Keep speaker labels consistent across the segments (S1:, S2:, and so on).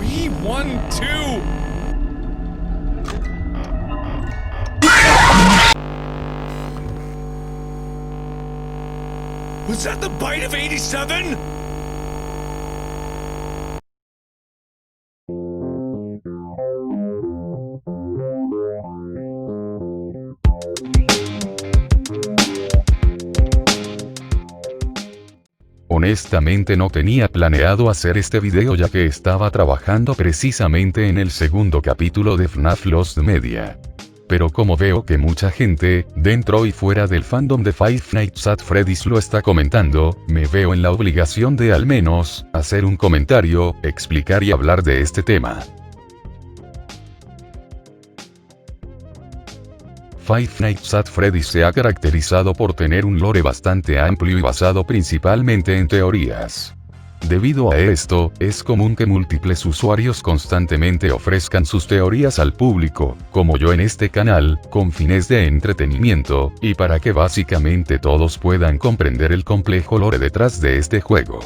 S1: B12! Was that the bite of 87?
S2: Honestamente no tenía planeado hacer este video ya que estaba trabajando precisamente en el segundo capítulo de FNAF Lost Media. Pero como veo que mucha gente, dentro y fuera del fandom de Five Nights at Freddy's lo está comentando, me veo en la obligación de al menos, hacer un comentario, explicar y hablar de este tema. Five Nights at Freddy's se ha caracterizado por tener un lore bastante amplio y basado principalmente en teorías. Debido a esto, es común que múltiples usuarios constantemente ofrezcan sus teorías al público, como yo en este canal, con fines de entretenimiento, y para que básicamente todos puedan comprender el complejo lore detrás de este juego.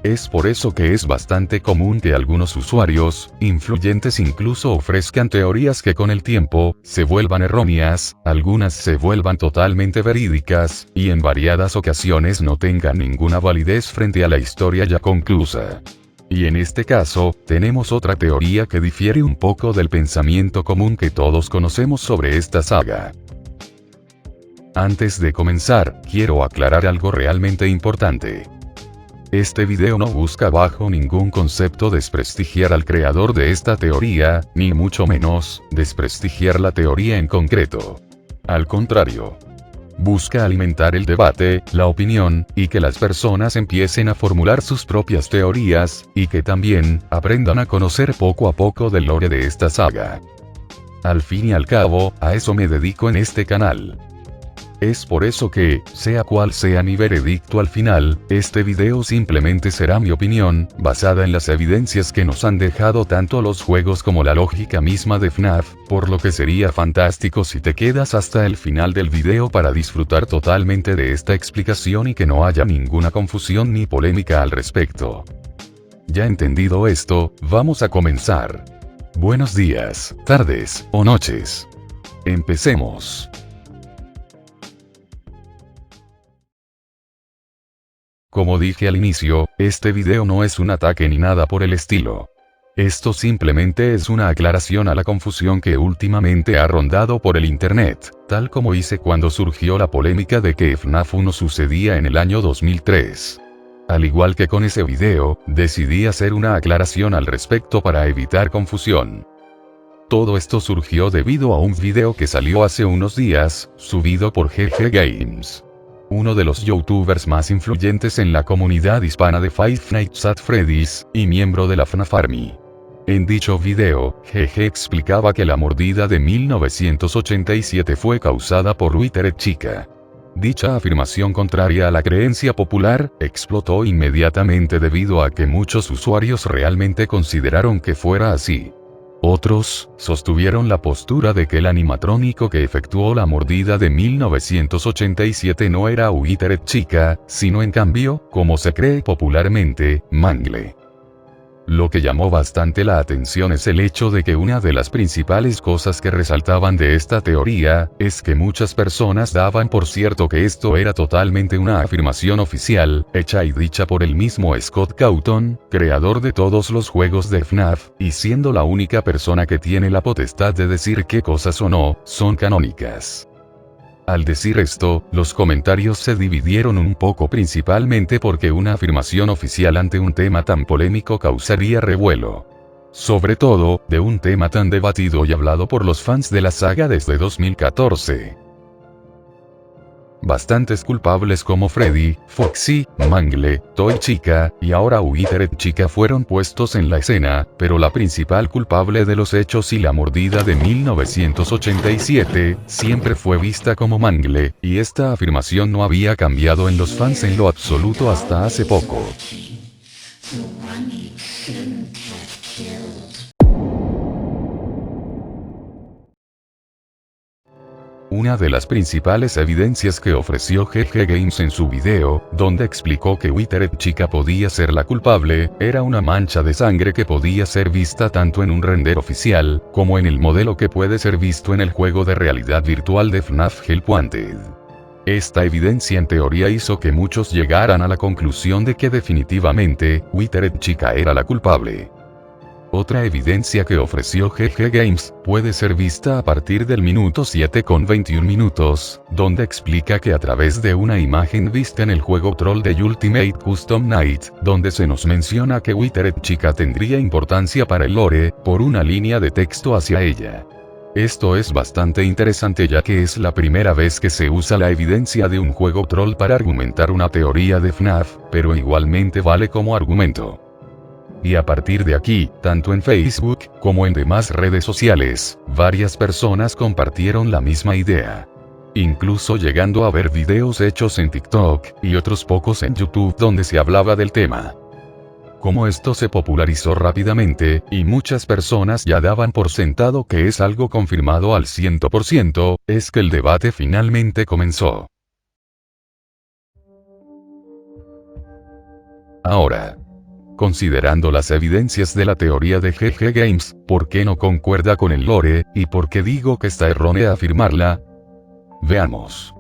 S2: Es por eso que es bastante común que algunos usuarios, influyentes incluso ofrezcan teorías que con el tiempo, se vuelvan erróneas, algunas se vuelvan totalmente verídicas, y en variadas ocasiones no tengan ninguna validez frente a la historia ya conclusa. Y en este caso, tenemos otra teoría que difiere un poco del pensamiento común que todos conocemos sobre esta saga. Antes de comenzar, quiero aclarar algo realmente importante. Este video no busca bajo ningún concepto desprestigiar al creador de esta teoría, ni mucho menos, desprestigiar la teoría en concreto. Al contrario. Busca alimentar el debate, la opinión, y que las personas empiecen a formular sus propias teorías, y que también, aprendan a conocer poco a poco del lore de esta saga. Al fin y al cabo, a eso me dedico en este canal. Es por eso que, sea cual sea mi veredicto al final, este video simplemente será mi opinión, basada en las evidencias que nos han dejado tanto los juegos como la lógica misma de FNAF, por lo que sería fantástico si te quedas hasta el final del video para disfrutar totalmente de esta explicación y que no haya ninguna confusión ni polémica al respecto. Ya entendido esto, vamos a comenzar. Buenos días, tardes, o noches. Empecemos. Como dije al inicio, este video no es un ataque ni nada por el estilo. Esto simplemente es una aclaración a la confusión que últimamente ha rondado por el internet, tal como hice cuando surgió la polémica de que FNAF 1 sucedía en el año 2003. Al igual que con ese video, decidí hacer una aclaración al respecto para evitar confusión. Todo esto surgió debido a un video que salió hace unos días, subido por GG Games, uno de los youtubers más influyentes en la comunidad hispana de Five Nights at Freddy's, y miembro de la FNAF Army. En dicho video, GG explicaba que la mordida de 1987 fue causada por Withered Chica. Dicha afirmación, contraria a la creencia popular, explotó inmediatamente debido a que muchos usuarios realmente consideraron que fuera así. Otros, sostuvieron la postura de que el animatrónico que efectuó la mordida de 1987 no era Withered Chica, sino en cambio, como se cree popularmente, Mangle. Lo que llamó bastante la atención es el hecho de que una de las principales cosas que resaltaban de esta teoría, es que muchas personas daban por cierto que esto era totalmente una afirmación oficial, hecha y dicha por el mismo Scott Cawthon, creador de todos los juegos de FNAF, y siendo la única persona que tiene la potestad de decir qué cosas o no, son canónicas. Al decir esto, los comentarios se dividieron un poco principalmente porque una afirmación oficial ante un tema tan polémico causaría revuelo. Sobre todo, de un tema tan debatido y hablado por los fans de la saga desde 2014. Bastantes culpables como Freddy, Foxy, Mangle, Toy Chica, y ahora Withered Chica fueron puestos en la escena, pero la principal culpable de los hechos y la mordida de 1987, siempre fue vista como Mangle, y esta afirmación no había cambiado en los fans en lo absoluto hasta hace poco. Una de las principales evidencias que ofreció GG Games en su video, donde explicó que Withered Chica podía ser la culpable, era una mancha de sangre que podía ser vista tanto en un render oficial, como en el modelo que puede ser visto en el juego de realidad virtual de FNAF Help Wanted. Esta evidencia en teoría hizo que muchos llegaran a la conclusión de que definitivamente, Withered Chica era la culpable. Otra evidencia que ofreció GG Games puede ser vista a partir del minuto 7:21, donde explica que a través de una imagen vista en el juego Troll de Ultimate Custom Night, donde se nos menciona que Withered Chica tendría importancia para el lore, por una línea de texto hacia ella. Esto es bastante interesante ya que es la primera vez que se usa la evidencia de un juego troll para argumentar una teoría de FNAF, pero igualmente vale como argumento. Y a partir de aquí, tanto en Facebook, como en demás redes sociales, varias personas compartieron la misma idea. Incluso llegando a ver videos hechos en TikTok, y otros pocos en YouTube donde se hablaba del tema. Como esto se popularizó rápidamente, y muchas personas ya daban por sentado que es algo confirmado al 100%, es que el debate finalmente comenzó. Ahora, considerando las evidencias de la teoría de GG Games, ¿por qué no concuerda con el lore, y por qué digo que está errónea afirmarla? Veamos.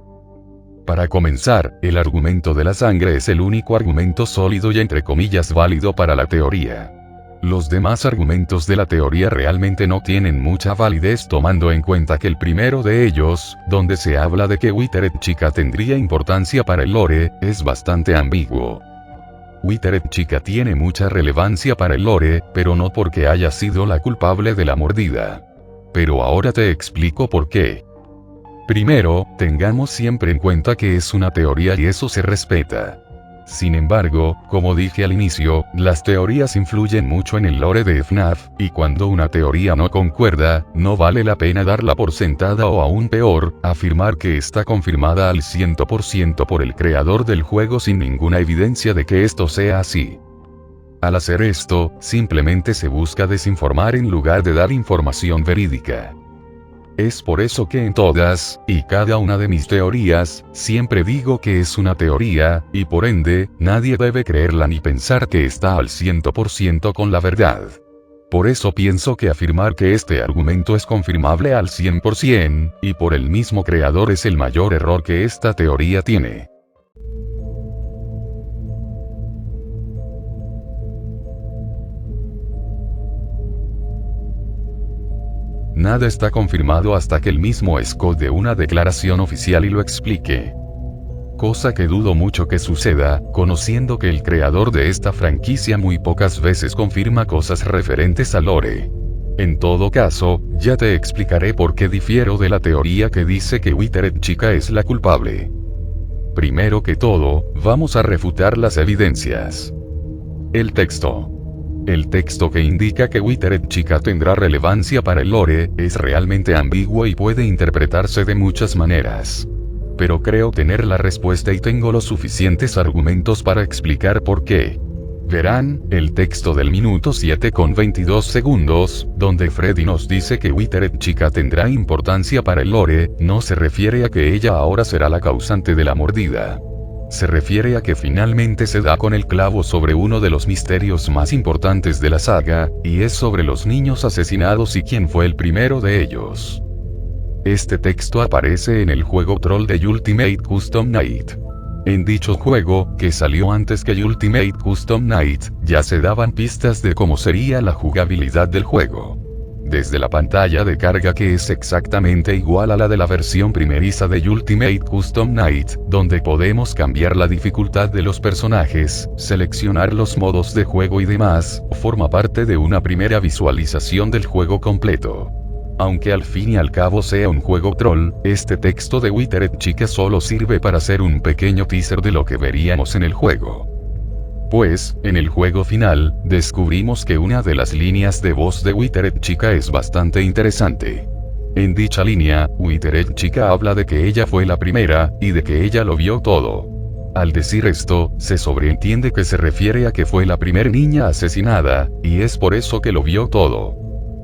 S2: Para comenzar, el argumento de la sangre es el único argumento sólido y entre comillas válido para la teoría. Los demás argumentos de la teoría realmente no tienen mucha validez tomando en cuenta que el primero de ellos, donde se habla de que Withered Chica tendría importancia para el lore, es bastante ambiguo. Withered Chica tiene mucha relevancia para el lore, pero no porque haya sido la culpable de la mordida. Pero ahora te explico por qué. Primero, tengamos siempre en cuenta que es una teoría y eso se respeta. Sin embargo, como dije al inicio, las teorías influyen mucho en el lore de FNAF, y cuando una teoría no concuerda, no vale la pena darla por sentada o aún peor, afirmar que está confirmada al 100% por el creador del juego sin ninguna evidencia de que esto sea así. Al hacer esto, simplemente se busca desinformar en lugar de dar información verídica. Es por eso que en todas, y cada una de mis teorías, siempre digo que es una teoría, y por ende, nadie debe creerla ni pensar que está al 100% con la verdad. Por eso pienso que afirmar que este argumento es confirmable al 100%, y por el mismo creador es el mayor error que esta teoría tiene. Nada está confirmado hasta que el mismo Scott dé una declaración oficial y lo explique. Cosa que dudo mucho que suceda, conociendo que el creador de esta franquicia muy pocas veces confirma cosas referentes al lore. En todo caso, ya te explicaré por qué difiero de la teoría que dice que Withered Chica es la culpable. Primero que todo, vamos a refutar las evidencias. El texto. El texto que indica que Withered Chica tendrá relevancia para el lore, es realmente ambiguo y puede interpretarse de muchas maneras. Pero creo tener la respuesta y tengo los suficientes argumentos para explicar por qué. Verán, el texto del minuto 7:22, donde Freddy nos dice que Withered Chica tendrá importancia para el lore, no se refiere a que ella ahora será la causante de la mordida. Se refiere a que finalmente se da con el clavo sobre uno de los misterios más importantes de la saga, y es sobre los niños asesinados y quién fue el primero de ellos. Este texto aparece en el juego Troll de Ultimate Custom Night. En dicho juego, que salió antes que Ultimate Custom Night, ya se daban pistas de cómo sería la jugabilidad del juego. Desde la pantalla de carga que es exactamente igual a la de la versión primeriza de Ultimate Custom Night, donde podemos cambiar la dificultad de los personajes, seleccionar los modos de juego y demás, forma parte de una primera visualización del juego completo. Aunque al fin y al cabo sea un juego troll, este texto de Withered Chica solo sirve para hacer un pequeño teaser de lo que veríamos en el juego. Pues, en el juego final, descubrimos que una de las líneas de voz de Withered Chica es bastante interesante. En dicha línea, Withered Chica habla de que ella fue la primera, y de que ella lo vio todo. Al decir esto, se sobreentiende que se refiere a que fue la primera niña asesinada, y es por eso que lo vio todo.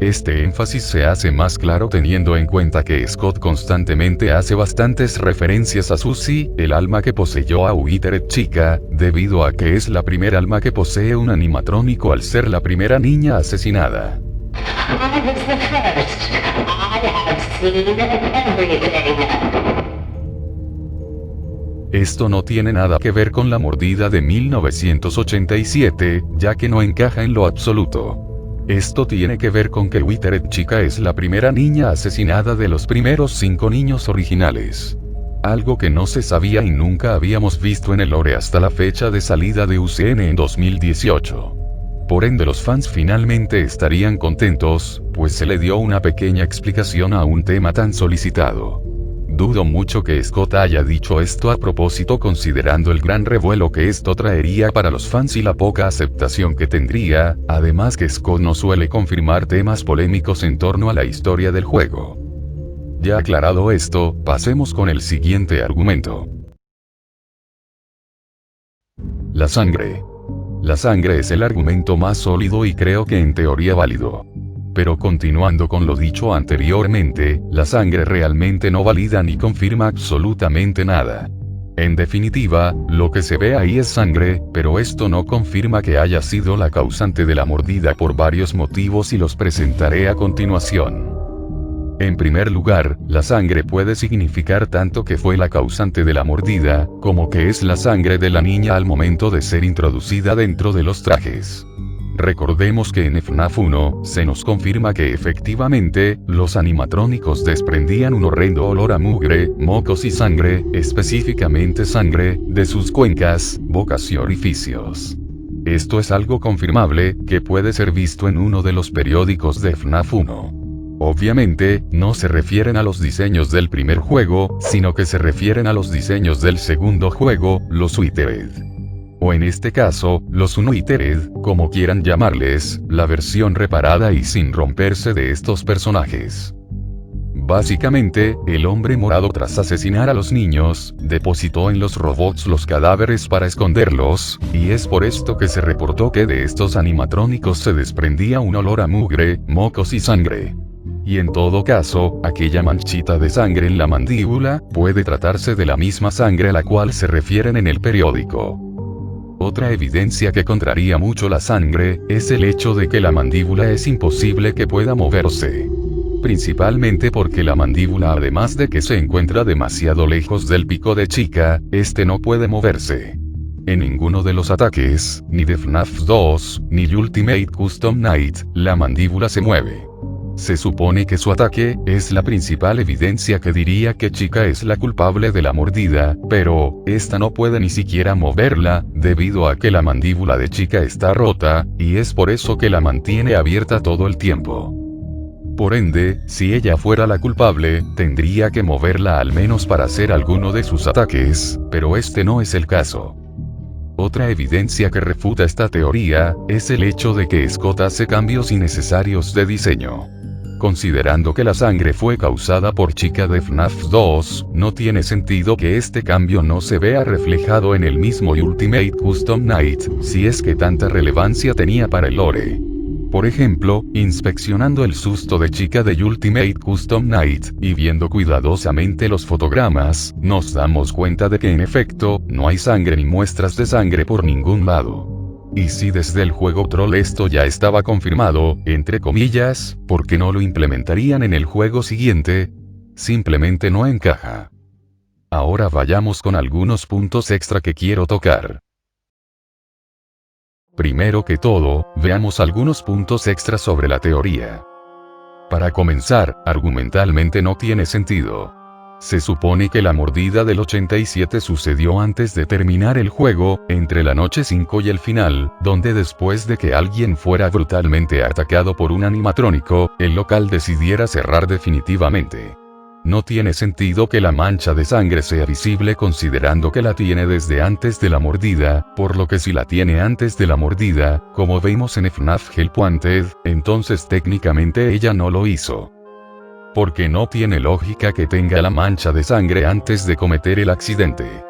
S2: Este énfasis se hace más claro teniendo en cuenta que Scott constantemente hace bastantes referencias a Susie, el alma que poseyó a Withered Chica, debido a que es la primera alma que posee un animatrónico al ser la primera niña asesinada. Esto no tiene nada que ver con la mordida de 1987, ya que no encaja en lo absoluto. Esto tiene que ver con que Withered Chica es la primera niña asesinada de los primeros 5 niños originales. Algo que no se sabía y nunca habíamos visto en el lore hasta la fecha de salida de UCN en 2018. Por ende los fans finalmente estarían contentos, pues se le dio una pequeña explicación a un tema tan solicitado. Dudo mucho que Scott haya dicho esto a propósito considerando el gran revuelo que esto traería para los fans y la poca aceptación que tendría, además que Scott no suele confirmar temas polémicos en torno a la historia del juego. Ya aclarado esto, pasemos con el siguiente argumento. La sangre. La sangre es el argumento más sólido y creo que en teoría válido. Pero continuando con lo dicho anteriormente, la sangre realmente no valida ni confirma absolutamente nada. En definitiva, lo que se ve ahí es sangre, pero esto no confirma que haya sido la causante de la mordida por varios motivos y los presentaré a continuación. En primer lugar, la sangre puede significar tanto que fue la causante de la mordida, como que es la sangre de la niña al momento de ser introducida dentro de los trajes. Recordemos que en FNAF 1, se nos confirma que efectivamente, los animatrónicos desprendían un horrendo olor a mugre, mocos y sangre, específicamente sangre, de sus cuencas, bocas y orificios. Esto es algo confirmable, que puede ser visto en uno de los periódicos de FNAF 1. Obviamente, no se refieren a los diseños del primer juego, sino que se refieren a los diseños del segundo juego, los Withered. O en este caso, los Unwithered, como quieran llamarles, la versión reparada y sin romperse de estos personajes. Básicamente, el hombre morado tras asesinar a los niños, depositó en los robots los cadáveres para esconderlos, y es por esto que se reportó que de estos animatrónicos se desprendía un olor a mugre, mocos y sangre. Y en todo caso, aquella manchita de sangre en la mandíbula, puede tratarse de la misma sangre a la cual se refieren en el periódico. Otra evidencia que contraría mucho la sangre, es el hecho de que la mandíbula es imposible que pueda moverse. Principalmente porque la mandíbula, además de que se encuentra demasiado lejos del pico de Chica, este no puede moverse. En ninguno de los ataques, ni de FNAF 2, ni Ultimate Custom Night, la mandíbula se mueve. Se supone que su ataque es la principal evidencia que diría que Chica es la culpable de la mordida, pero esta no puede ni siquiera moverla, debido a que la mandíbula de Chica está rota, y es por eso que la mantiene abierta todo el tiempo. Por ende, si ella fuera la culpable, tendría que moverla al menos para hacer alguno de sus ataques, pero este no es el caso. Otra evidencia que refuta esta teoría, es el hecho de que Scott hace cambios innecesarios de diseño. Considerando que la sangre fue causada por Chica de FNAF 2, no tiene sentido que este cambio no se vea reflejado en el mismo Ultimate Custom Night, si es que tanta relevancia tenía para el lore. Por ejemplo, inspeccionando el susto de Chica de Ultimate Custom Night, y viendo cuidadosamente los fotogramas, nos damos cuenta de que en efecto, no hay sangre ni muestras de sangre por ningún lado. Y si desde el juego Troll esto ya estaba confirmado, entre comillas, ¿por qué no lo implementarían en el juego siguiente? Simplemente no encaja. Ahora vayamos con algunos puntos extra que quiero tocar. Primero que todo, veamos algunos puntos extra sobre la teoría. Para comenzar, argumentalmente no tiene sentido. Se supone que la mordida del 87 sucedió antes de terminar el juego, entre la noche 5 y el final, donde después de que alguien fuera brutalmente atacado por un animatrónico, el local decidiera cerrar definitivamente. No tiene sentido que la mancha de sangre sea visible considerando que la tiene desde antes de la mordida, por lo que si la tiene antes de la mordida, como vemos en FNAF Help Wanted, entonces técnicamente ella no lo hizo. Porque no tiene lógica que tenga la mancha de sangre antes de cometer el accidente.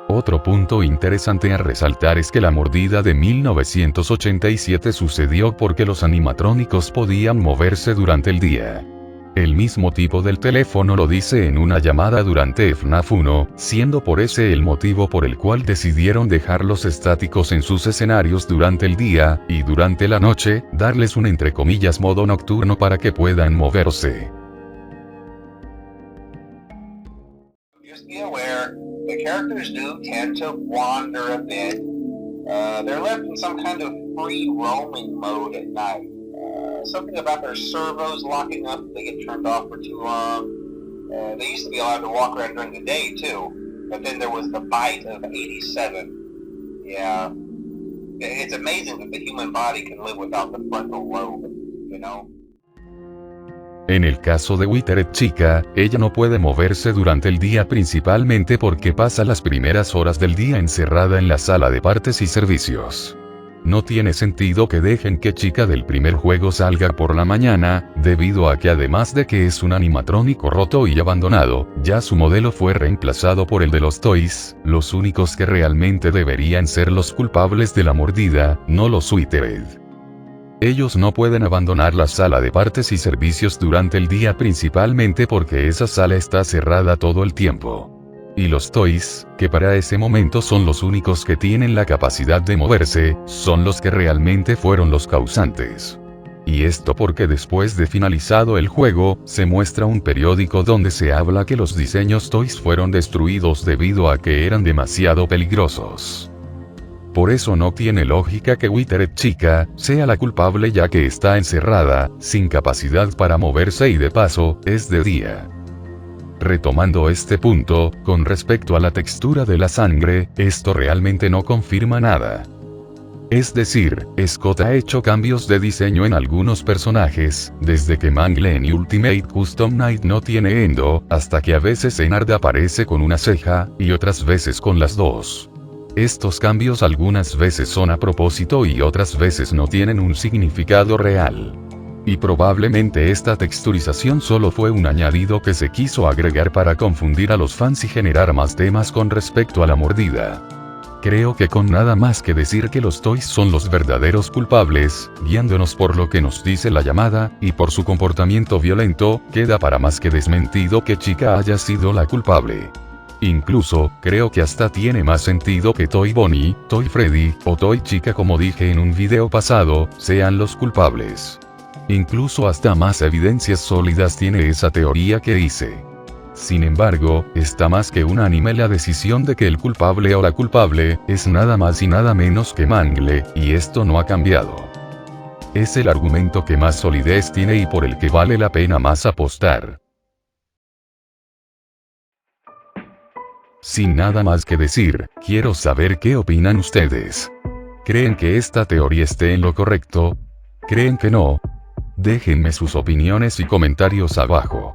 S2: Otro punto interesante a resaltar es que la mordida de 1987 sucedió porque los animatrónicos podían moverse durante el día. El mismo tipo del teléfono lo dice en una llamada durante FNAF 1, siendo por ese el motivo por el cual decidieron dejarlos estáticos en sus escenarios durante el día, y durante la noche, darles un entre comillas modo nocturno para que puedan moverse.
S3: Just be aware, the characters do tend to wander a bit. They're left in some kind of free roaming mode at night. Something about their servos locking up, they get turned off for too long. They used to be allowed to walk around during the day too, but then there was the bite of 87. Yeah, it's amazing that the human body can live without the frontal lobe, you know?
S2: En el caso de Withered Chica, ella no puede moverse durante el día principalmente porque pasa las primeras horas del día encerrada en la sala de partes y servicios. No tiene sentido que dejen que Chica del primer juego salga por la mañana, debido a que además de que es un animatrónico roto y abandonado, ya su modelo fue reemplazado por el de los Toys, los únicos que realmente deberían ser los culpables de la mordida, no los Withered. Ellos no pueden abandonar la sala de partes y servicios durante el día principalmente porque esa sala está cerrada todo el tiempo. Y los Toys, que para ese momento son los únicos que tienen la capacidad de moverse, son los que realmente fueron los causantes. Y esto porque después de finalizado el juego, se muestra un periódico donde se habla que los diseños Toys fueron destruidos debido a que eran demasiado peligrosos. Por eso no tiene lógica que Withered Chica sea la culpable ya que está encerrada, sin capacidad para moverse y de paso, es de día. Retomando este punto, con respecto a la textura de la sangre, esto realmente no confirma nada. Es decir, Scott ha hecho cambios de diseño en algunos personajes, desde que Mangle en Ultimate Custom Night no tiene endo, hasta que a veces Ennard aparece con una ceja, y otras veces con las dos. Estos cambios algunas veces son a propósito y otras veces no tienen un significado real. Y probablemente esta texturización solo fue un añadido que se quiso agregar para confundir a los fans y generar más temas con respecto a la mordida. Creo que con nada más que decir que los Toys son los verdaderos culpables, guiándonos por lo que nos dice la llamada, y por su comportamiento violento, queda para más que desmentido que Chica haya sido la culpable. Incluso, creo que hasta tiene más sentido que Toy Bonnie, Toy Freddy, o Toy Chica como dije en un video pasado, sean los culpables. Incluso hasta más evidencias sólidas tiene esa teoría que hice. Sin embargo, está más que unánime la decisión de que el culpable o la culpable, es nada más y nada menos que Mangle, y esto no ha cambiado. Es el argumento que más solidez tiene y por el que vale la pena más apostar. Sin nada más que decir, quiero saber qué opinan ustedes. ¿Creen que esta teoría esté en lo correcto? ¿Creen que no? Déjenme sus opiniones y comentarios abajo.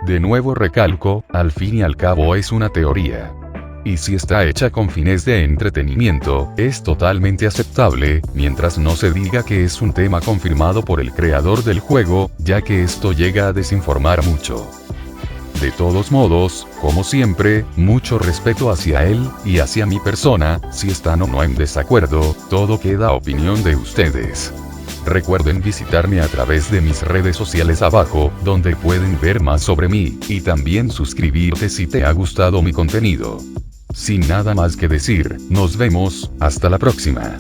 S2: De nuevo recalco, al fin y al cabo es una teoría. Y si está hecha con fines de entretenimiento, es totalmente aceptable, mientras no se diga que es un tema confirmado por el creador del juego, ya que esto llega a desinformar mucho. De todos modos, como siempre, mucho respeto hacia él, y hacia mi persona, si están o no en desacuerdo, todo queda a opinión de ustedes. Recuerden visitarme a través de mis redes sociales abajo, donde pueden ver más sobre mí, y también suscribirte si te ha gustado mi contenido. Sin nada más que decir, nos vemos, hasta la próxima.